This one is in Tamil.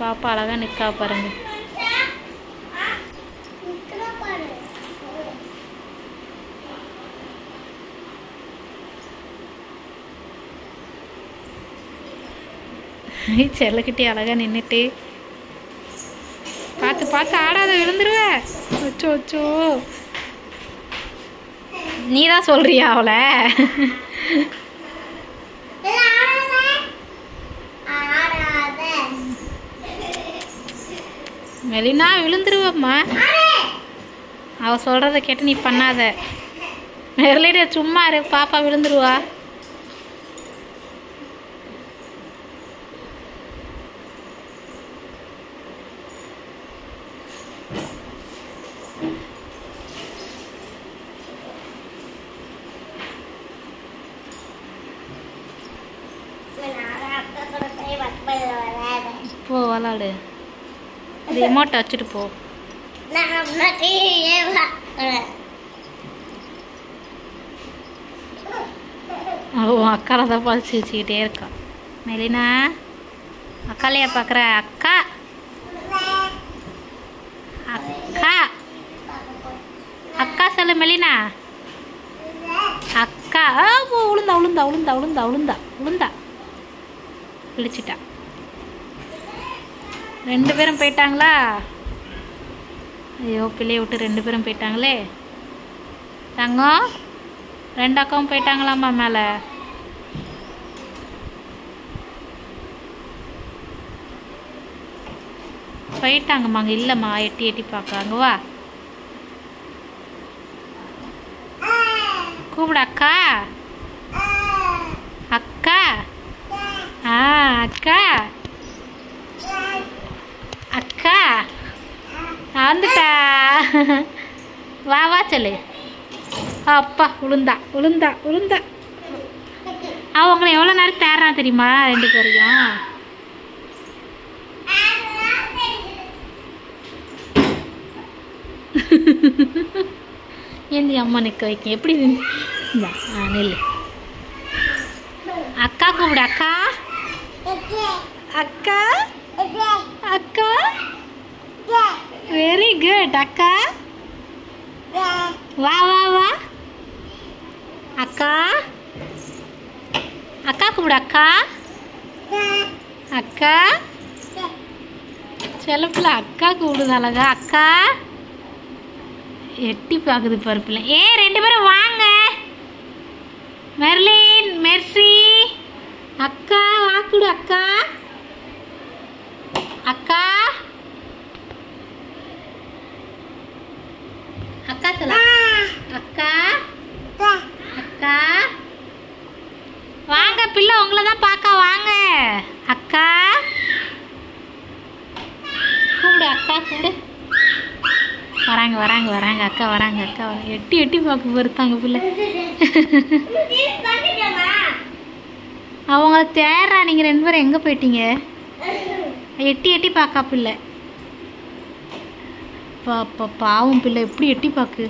பாப்பா அழகா நிற்கா பாருங்க. செல்லக்கிட்டே அழகா நின்றுட்டு பார்த்து பார்த்து ஆடாத, விழுந்துருவ. வச்சோ வச்சோ, நீ தான் சொல்றியா அவளை? மெலினா விழுந்துருவம்மா. அவ சொல்றத கேட்டு நீ பண்ணாத. மெர்லினா சும்மா இரு, பாப்பா விழுந்துருவா. போ விளாடு, ரிமோட் வச்சுட்டு போ. அக்கால தான் பார்த்து சிரிச்சுக்கிட்டே இருக்கா. மெலினா அக்காலையா பார்க்குற? அக்கா அக்கா அக்கா சொல்லு மெலினா. அக்கா. உளுந்தா உளுந்தா உளுந்தா உளுந்தா உளுந்தா உளுந்தா பிடிச்சிட்டா. 2 பேரும் போயிட்டாங்களா? ஐயோ, பிள்ளைய விட்டு 2 பேரும் போயிட்டாங்களே. தங்கம் 2 அக்காவும் போயிட்டாங்களாம்மா மேலே. போயிட்டாங்கம்மா. அங்கே இல்லைம்மா, எட்டி எட்டி பார்க்குறாங்க. வா கூப்பிடு. அக்கா அக்கா. அக்கா அக்கா வந்துட்டா. வா வா சொல்லு. அப்பா உளுந்தா உளுந்தா உளுந்தா. அவங்களை எவ்வளோ நேரம் தேடுறான் தெரியுமா 2 பேரையும். ஏந்தி அம்மா நிற்க வைக்க எப்படி நெல். அக்கா கூப்பிடு. அக்கா அக்கா அக்கா. வெரி குட் அக்கா. வா வா வா. அக்கா அக்கா கூப்பிடு. அக்கா அக்கா. செல்லப்பில்ல அக்கா கூப்பிடுது அழகா. அக்கா எட்டி பார்க்குது பருப்பில்ல. 2 பேரும் வாங்க. மெர்லின் மெர்சி அக்கா வாக்குடு. அக்கா அக்கா அக்கா சொல்ல. அக்கா அக்கா வாங்க, பிள்ளை உங்களை தான் பார்க்க வாங்க. அக்கா கூப்பிடு. அக்கா கூப்பிடு. வராங்க வராங்க வராங்க. அக்கா வராங்க. அக்கா வராங்க. எட்டி எட்டி பார்க்க பொறுத்தாங்க பிள்ளை. அவங்க தேடுறா. நீங்கள் 2 பேரும் எங்கே போயிட்டீங்க? எட்டி எட்டி பார்க்கா பிள்ளை. பாவம் பிள்ளை எப்படி எட்டி பார்க்கு.